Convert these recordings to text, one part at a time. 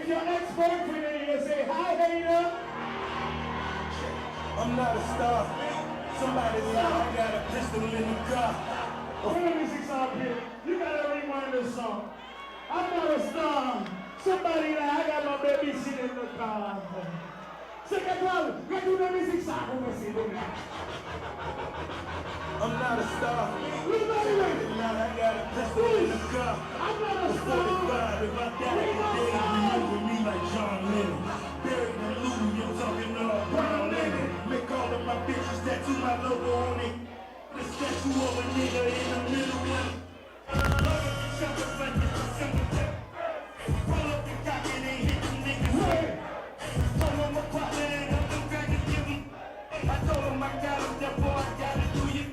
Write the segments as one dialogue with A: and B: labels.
A: If your ex-boyfriend and you say, hi, hater.
B: I'm not a star. Somebody said I got a pistol in the car.
A: Put the music up here. You gotta rewind this song. I'm not a star. Somebody like I got my baby sitting in the car. Second one, get to the music song.
B: I'm not a star.
A: Rewind.
B: Now I got a pistol in the car.
A: I'm not a star.
B: 45, if I die today, remember me like John Lennon. Buried in Louis, you're talking all brown linen. Make all of my bitches tattoo my logo on it. The statue of a nigga in the middle one. Pull up the cock and they hit them niggas. Told them my partner ain't got them crack to give them. I told them I got them, therefore I gotta do you.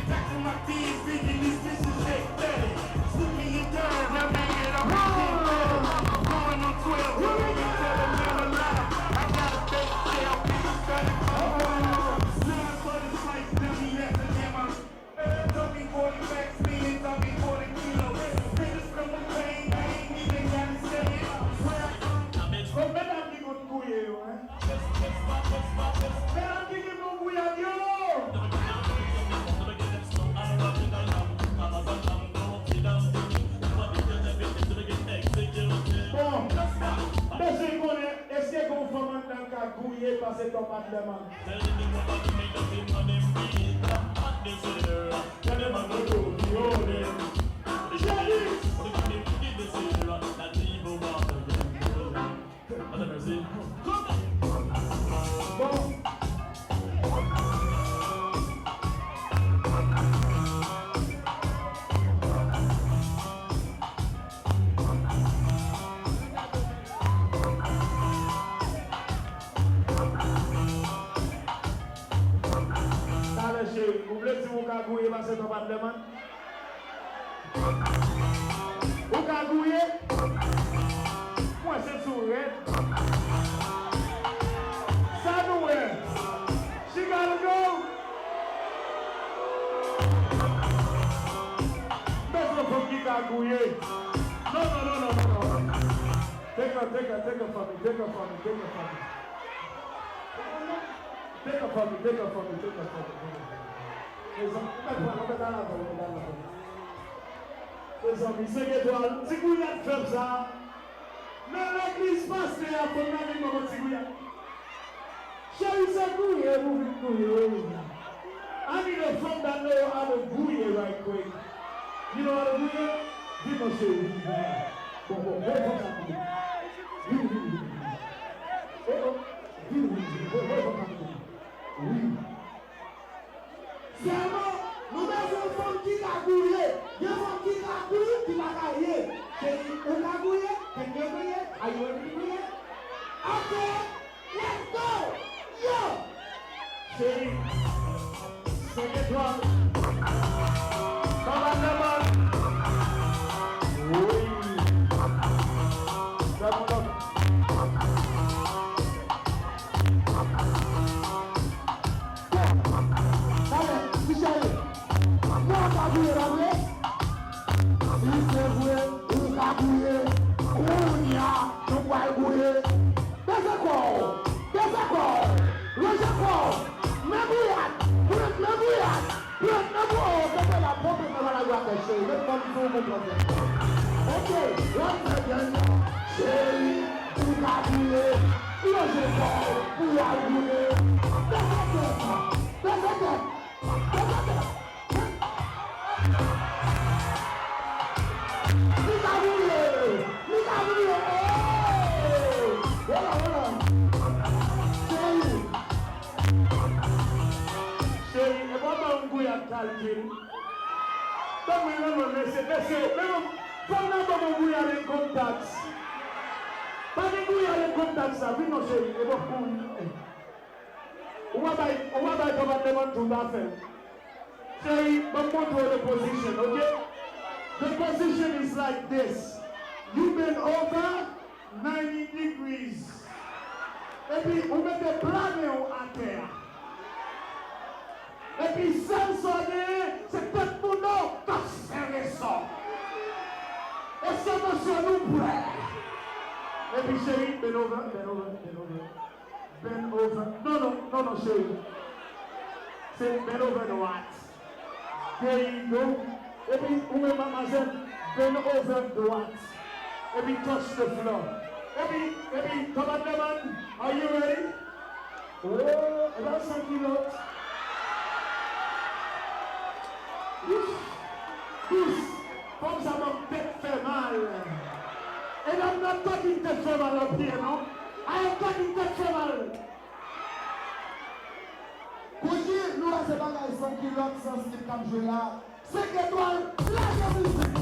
B: Back to my kids, thinking these bitches take 30. Shoot me in time, now make it up. Going on 12, you can tell a man a lie. I got a fake tail, people started calling. Slime for the slice, dummy, that's a damn. Told me 40 packs, meaning told me 40 kilos. Niggas from the pain, I ain't even gotta say it. Where I come from.
A: Mesdames qui comptent couiller, hein? Mesdames qui comptent couiller, yo! Bon, monsieur connaît, est-ce qu'on fait maintenant qu'à couiller parce que ton pas de demande? Vous voulez dire vous cagouillez parce que ton pas de demande? Vous cagouillez? Moi c'est sourire. Ça nous est. She gotta go. Mais le faut qui cagouiller. Non. Take a for me. Take a for me. Les amis, 5 étoiles, si vous êtes fait ça, mais l'église passe à pour m'amener dans votre cigouillette. Chérie, c'est couillé, vous venez couiller. I need a friend that know how to couiller right quick. You know how to couiller? Dis moi chérie. Bon, oui. C'est nous avons une femme qui a couillé. Il y a une femme qui a couillé, qui va cailler. On a couillé, quelqu'un a couillé, aïe, on a couillé. Ok, let's go. Yo. Chérie, 5 étoiles. Comment ça va? Oui. Ça va. The position, okay? The position is like this. You bend over 90 degrees. Et puis, vous mettez plané à terre. Et puis, sans sonner, c'est peut-être pour nous qui serrer ça. Et ça, monsieur, nous plaît.
B: Every shade, bend over. Bend over. No, shade. Say, bend over the watts. There you go. Every woman, mademoiselle, bend over the watts. Every touch the floor. Every, come on, man. Are you ready? Oh, about 5 kilos. Tous, comme ça m'a fait mal. And I'm not talking tête fait mal up here, no? I am talking tête fait mal.
A: Coulgi, nous là, c'est pas la 5 kilos sans slip comme je là. 5 étoiles, la musique.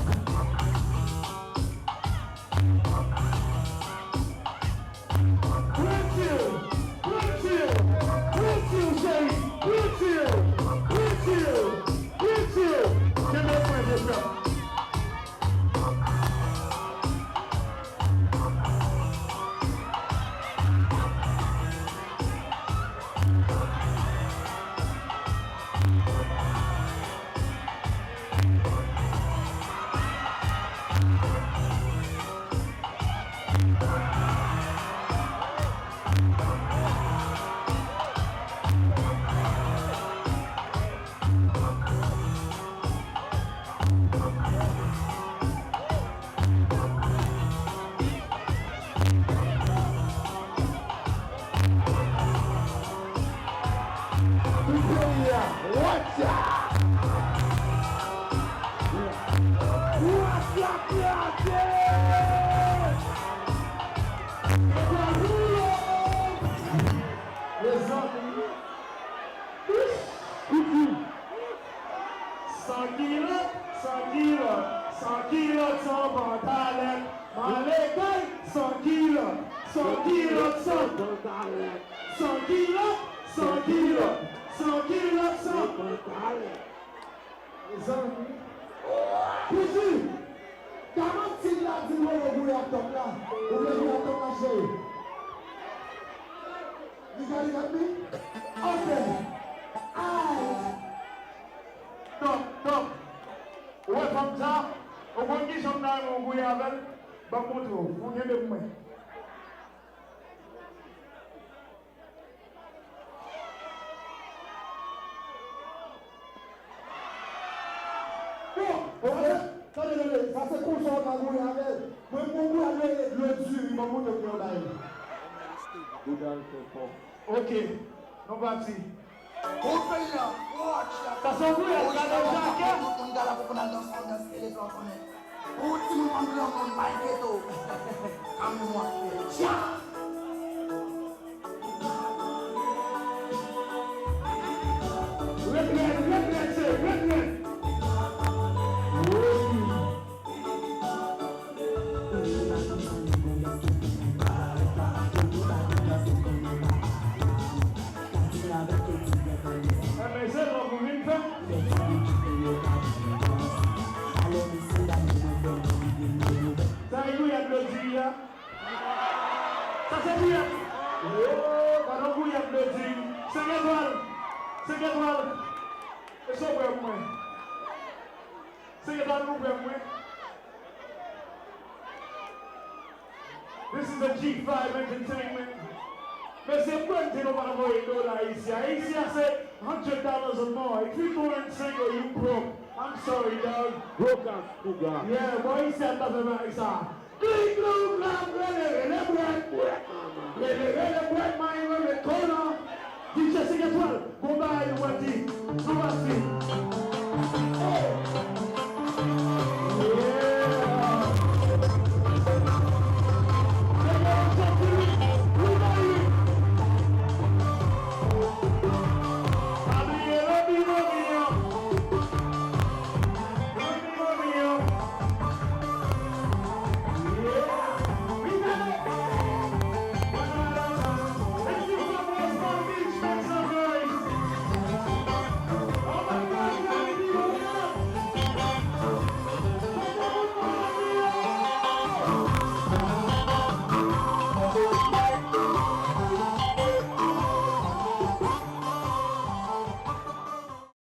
B: Ok, non parti. Ça s'en fout, il y a le jacket. Ça c'est bien. Oh, pardon, vous y applaudissez. 5 étoiles. 5 étoiles. Et ça, pour moi. 5 étoiles, pour moi. This is a G5 entertainment. Mais c'est quoi que nous allons voir là ici? Ici, c'est $100 or more. If you go and single, you broke. I'm sorry, dog.
C: Broke as cougar.
B: Yeah, boy, he said that about his arm. Big blue black, le bread, my le corner. DJ 5 étoiles, combat et voici. Nous voici. Oh!